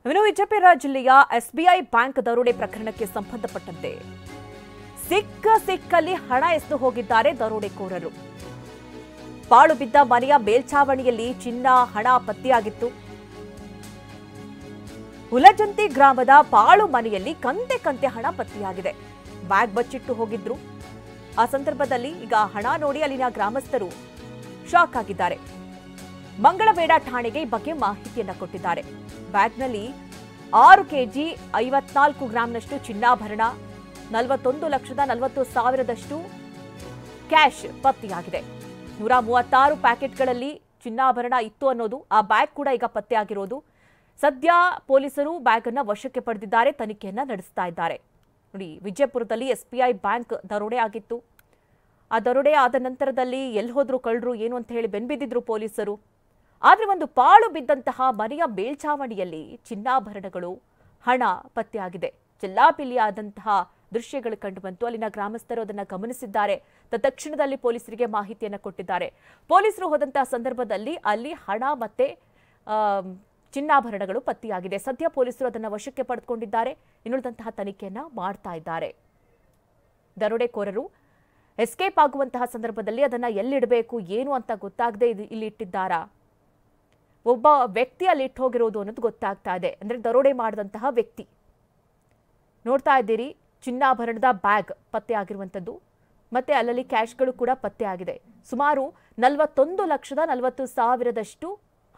ಇನ್ನು ವಿಜಯಪುರ ಜಿಲ್ಲೆಯ SBI bank ದರೋಡೆ ಪ್ರಕರಣಕ್ಕೆ ಸಂಬಂಧಪಟ್ಟಂತೆ ಸಿಕ್ಕಲ್ಲಿ ಹಣ ಎಸೆದು ಹೋಗಿದ್ದಾರೆ ದರೋಡೆಕೋರರು. ಪಾಳು ಬಿದ್ದ ಮನೆಯ ಮೇಲ್ಛಾವಣಿಯಲ್ಲಿ ಚಿನ್ನ ಹಣ ಪತ್ತೆಯಾಗಿತ್ತು. ಹುಲಜಂತಿ ಗ್ರಾಮದ ಪಾಳು ಮನೆಯಲ್ಲಿ ಕಂತೆ ಹಣ ಪತ್ತೆಯಾಗಿದೆ. ಬ್ಯಾಗ್ ಬಚ್ಚಿಟ್ಟು ಹೋಗಿದ್ರು. ಆ ಸಂದರ್ಭದಲ್ಲಿ ಈಗ ಹಣ ನೋಡಿ ಅಲ್ಲಿನ ಗ್ರಾಮಸ್ಥರು ಶಾಕ್ ಆಗಿದ್ದಾರೆ. ಮಂಗಳವೇಡ ಠಾಣೆಗೆ ಈ ಬಗ್ಗೆ ಮಾಹಿತಿಯನ್ನ ಕೊಟ್ಟಿದ್ದಾರೆ. ಬ್ಯಾಗ್ನಲ್ಲಿ 6 ಕೆಜಿ 54 ಗ್ರಾಂನಷ್ಟು ಚಿನ್ನಾಭರಣ, 41,40,000ದಷ್ಟು ಕ್ಯಾಶ್ ಪತ್ತೆಯಾಗಿದೆ. 136 ಪ್ಯಾಕೆಟ್ಗಳಲ್ಲಿ ಚಿನ್ನಾಭರಣ ಇತ್ತು ಅನ್ನೋದು, ಆ ಬ್ಯಾಗ್ ಕೂಡ ಈಗ ಪತ್ತೆಯಾಗಿರೋದು. ಸದ್ಯ ಪೊಲೀಸರು ಬ್ಯಾಗ್ ಅನ್ನ ವಶಕ್ಕೆ ಪಡೆದಿದ್ದಾರೆ, ತನಿಖೆಯನ್ನ ನಡೆಸ್ತಾ ಇದ್ದಾರೆ. ನೋಡಿ, ವಿಜಯಪುರದಲ್ಲಿ ಎಸ್ಬಿಐ ಬ್ಯಾಂಕ್ ದರೋಡೆ ಆಗಿತ್ತು. ಆ ದರೋಡೆ ಆದ ನಂತರದಲ್ಲಿ ಎಲ್ಲಿ ಹೋದ್ರು ಕಳ್ಳರು ಏನು ಅಂತ ಹೇಳಿ ಬೆನ್ಬಿದ್ದಿದ್ರು ಪೊಲೀಸರು. ಆದರೆ ಒಂದು ಪಾಳು ಬಿದ್ದಂತಹ ಮನೆಯ ಮೇಲ್ಛಾವಣಿಯಲ್ಲಿ ಚಿನ್ನಾಭರಣಗಳು, ಹಣ ಪತ್ತೆಯಾಗಿದೆ. ಚೆಲ್ಲಾಪಿಲ್ಲಿಯಾದಂತಹ ದೃಶ್ಯಗಳು ಕಂಡುಬಂತು. ಅಲ್ಲಿನ ಗ್ರಾಮಸ್ಥರು ಅದನ್ನು ಗಮನಿಸಿದ್ದಾರೆ. ತತ್ಕ್ಷಣದಲ್ಲಿ ಪೊಲೀಸರಿಗೆ ಮಾಹಿತಿಯನ್ನು ಕೊಟ್ಟಿದ್ದಾರೆ. ಪೊಲೀಸರು ಹೋದಂತಹ ಸಂದರ್ಭದಲ್ಲಿ ಅಲ್ಲಿ ಹಣ ಮತ್ತೆ ಚಿನ್ನಾಭರಣಗಳು ಪತ್ತೆಯಾಗಿದೆ. ಸದ್ಯ ಪೊಲೀಸರು ಅದನ್ನು ವಶಕ್ಕೆ ಪಡೆದುಕೊಂಡಿದ್ದಾರೆ. ಇನ್ನುಳಿದಂತಹ ತನಿಖೆಯನ್ನ ಮಾಡ್ತಾ ಇದ್ದಾರೆ. ದರೋಡೆಕೋರರು ಎಸ್ಕೇಪ್ ಆಗುವಂತಹ ಸಂದರ್ಭದಲ್ಲಿ ಅದನ್ನ ಎಲ್ಲಿಡಬೇಕು ಏನು ಅಂತ ಗೊತ್ತಾಗದೆ ಇಲ್ಲಿ ಇಟ್ಟಿದ್ದಾರಾ, ಒಬ್ಬ ವ್ಯಕ್ತಿ ಅಲ್ಲಿ ಇಟ್ಟು ಹೋಗಿರೋದು ಅನ್ನೋದು ಗೊತ್ತಾಗ್ತಾ ಇದೆ. ಅಂದ್ರೆ ದರೋಡೆ ಮಾಡಿದಂತಹ ವ್ಯಕ್ತಿ. ನೋಡ್ತಾ ಇದ್ದೀರಿ, ಚಿನ್ನಾಭರಣದ ಬ್ಯಾಗ್ ಪತ್ತೆ ಆಗಿರುವಂಥದ್ದು, ಮತ್ತೆ ಅಲ್ಲಲ್ಲಿ ಕ್ಯಾಶ್ಗಳು ಕೂಡ ಪತ್ತೆ ಆಗಿದೆ. ಸುಮಾರು 41,40,000ದಷ್ಟು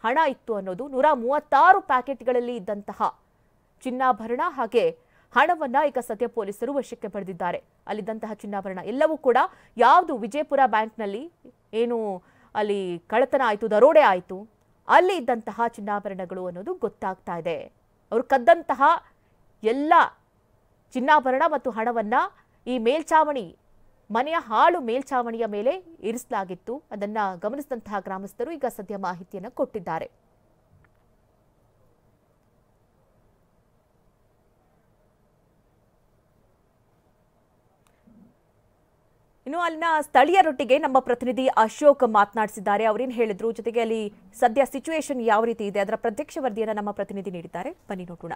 ಹಣ ಇತ್ತು ಅನ್ನೋದು, 136 ಪ್ಯಾಕೆಟ್ಗಳಲ್ಲಿ ಇದ್ದಂತಹ ಚಿನ್ನಾಭರಣ ಹಾಗೆ ಹಣವನ್ನ ಈಗ ಸದ್ಯ ಪೊಲೀಸರು ವಶಕ್ಕೆ ಪಡೆದಿದ್ದಾರೆ. ಅಲ್ಲಿದ್ದಂತಹ ಚಿನ್ನಾಭರಣ ಎಲ್ಲವೂ ಕೂಡ ಯಾವುದು ವಿಜಯಪುರ ಬ್ಯಾಂಕ್ನಲ್ಲಿ ಏನು ಅಲ್ಲಿ ಕಳ್ಳತನ ಆಯಿತು, ದರೋಡೆ ಆಯಿತು, ಅಲ್ಲಿ ಇದ್ದಂತಹ ಚಿನ್ನಾಭರಣಗಳು ಅನ್ನೋದು ಗೊತ್ತಾಗ್ತಾ ಇದೆ. ಅವರು ಕದ್ದಂತಹ ಎಲ್ಲ ಚಿನ್ನಾಭರಣ ಮತ್ತು ಹಣವನ್ನ ಈ ಮೇಲ್ಛಾವಣಿ, ಮನೆಯ ಹಾಳು ಮೇಲ್ಛಾವಣಿಯ ಮೇಲೆ ಇರಿಸಲಾಗಿತ್ತು. ಅದನ್ನ ಗಮನಿಸಿದಂತಹ ಗ್ರಾಮಸ್ಥರು ಈಗ ಸದ್ಯ ಮಾಹಿತಿಯನ್ನು ಕೊಟ್ಟಿದ್ದಾರೆ. ಇನ್ನು ಅಲ್ಲಿನ ಸ್ಥಳೀಯರೊಟ್ಟಿಗೆ ನಮ್ಮ ಪ್ರತಿನಿಧಿ ಅಶೋಕ್ ಮಾತನಾಡಿಸಿದ್ದಾರೆ. ಅವರೇನು ಹೇಳಿದ್ರು, ಜೊತೆಗೆ ಅಲ್ಲಿ ಸದ್ಯ ಸಿಚುವೇಶನ್ ಯಾವ ರೀತಿ ಇದೆ, ಅದರ ಪ್ರತ್ಯಕ್ಷ ವರದಿಯನ್ನು ನಮ್ಮ ಪ್ರತಿನಿಧಿ ನೀಡಿದ್ದಾರೆ. ಬನ್ನಿ ನೋಡೋಣ.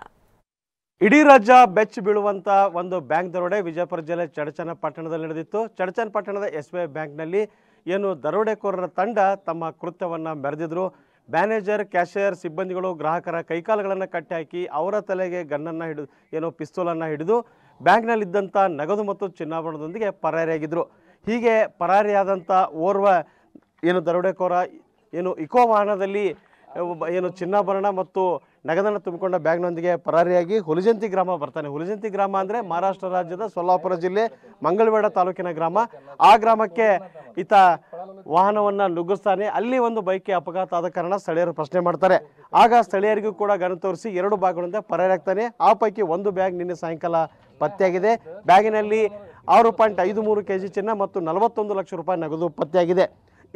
ಇಡೀ ರಾಜ್ಯ ಬೆಚ್ಚಿ ಬೀಳುವಂತ ಒಂದು ಬ್ಯಾಂಕ್ ದರೋಡೆ ವಿಜಯಪುರ ಜಿಲ್ಲೆ ಚಡಚನಪಟ್ಟಣದಲ್ಲಿ ನಡೆದಿತ್ತು. ಚಡಚನಪಟ್ಟಣದ ಎಸ್ಬಿಐ ಬ್ಯಾಂಕ್ನಲ್ಲಿ ಏನು ದರೋಡೆಕೋರರ ತಂಡ ತಮ್ಮ ಕೃತ್ಯವನ್ನ ಮೆರೆದಿದ್ರು. ಮ್ಯಾನೇಜರ್, ಕ್ಯಾಶಿಯರ್, ಸಿಬ್ಬಂದಿಗಳು ಗ್ರಾಹಕರ ಕೈಕಾಲುಗಳನ್ನು ಕಟ್ಟಿ ಹಾಕಿ ಅವರ ತಲೆಗೆ ಗನ್ನನ್ನು ಹಿಡಿದು ಏನೋ ಪಿಸ್ತೂಲನ್ನು ಹಿಡಿದು ಬ್ಯಾಂಕ್ನಲ್ಲಿದ್ದಂಥ ನಗದು ಮತ್ತು ಚಿನ್ನಾಭರಣದೊಂದಿಗೆ ಪರಾರಿಯಾಗಿದ್ದರು. ಹೀಗೆ ಪರಾರಿಯಾದಂಥ ಓರ್ವ ಏನು ದರೋಡೆಕೋರ ಏನು ಇಕೋ ವಾಹನದಲ್ಲಿ ಏನು ಚಿನ್ನಾಭರಣ ಮತ್ತು ನಗದನ್ನು ತುಂಬಿಕೊಂಡ ಬ್ಯಾಗ್ನೊಂದಿಗೆ ಪರಾರಿಯಾಗಿ ಹುಲಜಂತಿ ಗ್ರಾಮ ಬರ್ತಾನೆ. ಹುಲಜಂತಿ ಗ್ರಾಮ ಅಂದರೆ ಮಹಾರಾಷ್ಟ್ರ ರಾಜ್ಯದ ಸೊಲ್ಲಾಪುರ ಜಿಲ್ಲೆ ಮಂಗಳವೇಡ ತಾಲೂಕಿನ ಗ್ರಾಮ. ಆ ಗ್ರಾಮಕ್ಕೆ ಈತ ವಾಹನವನ್ನು ನುಗ್ಗಿಸ್ತಾನೆ. ಅಲ್ಲಿ ಒಂದು ಬೈಕ್ಗೆ ಅಪಘಾತ ಆದ ಕಾರಣ ಸ್ಥಳೀಯರು ಪ್ರಶ್ನೆ ಮಾಡ್ತಾರೆ. ಆಗ ಸ್ಥಳೀಯರಿಗೂ ಕೂಡ ಗಮನ ತೋರಿಸಿ 2 ಬ್ಯಾಗ್ಗಳಿಂದ ಪರಾರಿಯಾಗ್ತಾನೆ. ಆ ಪೈಕಿ ಒಂದು ಬ್ಯಾಗ್ ನಿನ್ನೆ ಸಾಯಂಕಾಲ ಪತ್ತೆಯಾಗಿದೆ. ಬ್ಯಾಗಿನಲ್ಲಿ 6.53 ಕೆಜಿ ಚಿನ್ನ ಮತ್ತು 41 ಲಕ್ಷ ರೂಪಾಯಿ ನಗದು ಪತ್ತೆಯಾಗಿದೆ.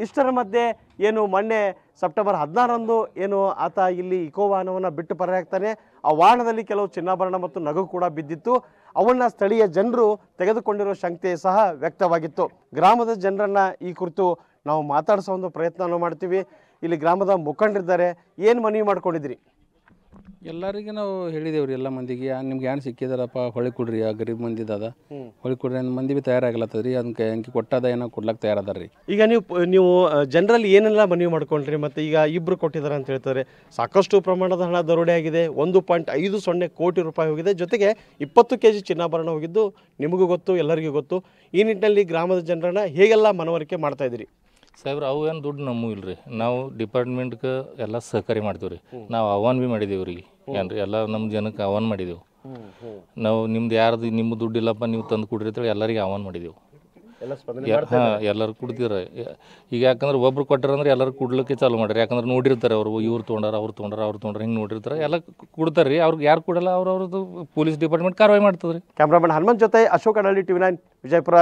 ಇಷ್ಟರ ಮಧ್ಯೆ ಏನು ಮೊನ್ನೆ ಸೆಪ್ಟೆಂಬರ್ 16ರಂದು ಏನು ಆತ ಇಲ್ಲಿ ಇಕೋ ವಾಹನವನ್ನು ಬಿಟ್ಟು ಪರಾರಿಯಾಗ್ತಾನೆ. ಆ ವಾಹನದಲ್ಲಿ ಕೆಲವು ಚಿನ್ನಾಭರಣ ಮತ್ತು ನಗದು ಕೂಡ ಬಿದ್ದಿತ್ತು. ಅವನ್ನ ಸ್ಥಳೀಯ ಜನರು ತೆಗೆದುಕೊಂಡಿರೋ ಶಂಕೆ ಸಹ ವ್ಯಕ್ತವಾಗಿತ್ತು. ಗ್ರಾಮದ ಜನರನ್ನ ಈ ಕುರಿತು ನಾವು ಮಾತಾಡಿಸೋ ಒಂದು ಪ್ರಯತ್ನ ಮಾಡ್ತೀವಿ. ಇಲ್ಲಿ ಗ್ರಾಮದ ಮುಖಂಡರಿದ್ದಾರೆ. ಏನು ಮನವಿ ಮಾಡ್ಕೊಂಡಿದ್ರಿ? ಎಲ್ಲರಿಗೆ ನಾವು ಹೇಳಿದೇವ್ರಿ, ಎಲ್ಲ ಮಂದಿಗೆ ನಿಮ್ಗೆ ಏನು ಸಿಕ್ಕಿದಾರಪ್ಪ ಹೊಳಿ ಕೊಡ್ರಿ, ಆ ಗರೀಬ್ ಮಂದಿದ ಹೊಳಿ ಕೊಡ್ರಿ ಅಂದ್ ಮಂದಿ ಭೀ ತಯಾರಾಗಲತ್ತದ್ರಿ. ಅದಕ್ಕೆ ಅಂಕಿ ಕೊಟ್ಟದ ಏನೋ ಕೊಡ್ಲಕ್ಕೆ ತಯಾರದಾರ್ರಿ. ಈಗ ನೀವು ಜನರಲ್ಲಿ ಏನೆಲ್ಲ ಮನವಿ ಮಾಡ್ಕೊಂಡ್ರಿ? ಮತ್ತು ಈಗ ಇಬ್ಬರು ಕೊಟ್ಟಿದ್ದಾರೆ ಅಂತ ಹೇಳ್ತಾರೆ. ಸಾಕಷ್ಟು ಪ್ರಮಾಣದ ಹಣ ದರೋಡೆ ಆಗಿದೆ. 1.50 ಕೋಟಿ ರೂಪಾಯಿ ಹೋಗಿದೆ. ಜೊತೆಗೆ 20 ಕೆಜಿ ಚಿನ್ನಾಭರಣ ಹೋಗಿದ್ದು ನಿಮಗೂ ಗೊತ್ತು, ಎಲ್ಲರಿಗೂ ಗೊತ್ತು. ಈ ನಿಟ್ಟಿನಲ್ಲಿ ಗ್ರಾಮದ ಜನರನ್ನ ಹೇಗೆಲ್ಲ ಮನವರಿಕೆ ಮಾಡ್ತಾ ಇದ್ದೀರಿ? ಸಾಹೇಬ್ರ, ಅವು ಏನು ದುಡ್ಡು ನಮ್ಮೂ ಇಲ್ರಿ. ನಾವು ಡಿಪಾರ್ಟ್ಮೆಂಟ್ಗೆ ಎಲ್ಲ ಸಹಕಾರಿ ಮಾಡ್ತೀವಿ ರೀ. ನಾವು ಆಹ್ವಾನ ಭೀ ಮಾಡಿದ್ದೀವಿ ರೀ. ಏನ್ರಿ ಎಲ್ಲ ನಮ್ಮ ಜನಕ್ಕೆ ಆಹ್ವಾನ ಮಾಡಿದೆವು. ನಾವು ನಿಮ್ದು ಯಾರ್ದು ನಿಮ್ಮ ದುಡ್ಡು ಇಲ್ಲಪ್ಪ ನೀವು ತಂದು ಕೊಡ್ರಿ ಅಂತೇಳಿ ಎಲ್ಲರಿಗೆ ಆಹ್ವಾನ ಮಾಡಿದೆವು. ಹಾಂ, ಎಲ್ಲರೂ ಕೊಡ್ತೀರ. ಈಗ ಯಾಕಂದ್ರೆ ಒಬ್ರು ಕೊಟ್ಟಾರಂದ್ರೆ ಎಲ್ಲರೂ ಕೊಡ್ಲಿಕ್ಕೆ ಚಾಲು ಮಾಡ್ರಿ. ಯಾಕಂದ್ರೆ ನೋಡಿರ್ತಾರೆ ಅವರು, ಇವ್ರು ತೊಗೊಂಡಾರ, ಅವ್ರು ತೊಗೊಂಡ್ರೆ ಹಿಂಗೆ ನೋಡಿರ್ತಾರೆ. ಎಲ್ಲ ಕೊಡ್ತಾರೆ ರೀ. ಅವ್ರಿಗೆ ಯಾರು ಕೊಡಲ್ಲ ಅವ್ರದ್ದು ಪೊಲೀಸ್ ಡಿಪಾರ್ಟ್ಮೆಂಟ್ ಕಾರ್ಯವಾಹಿ ಮಾಡ್ತದೆ ರೀ. ಕ್ಯಾಮ್ರಾಮನ್ ಹನುಮಂತ್ ಜೊತೆ ಅಶೋಕ್ ಅಡಳ್ಳಿ, TV9 ವಿಜಯಪುರ.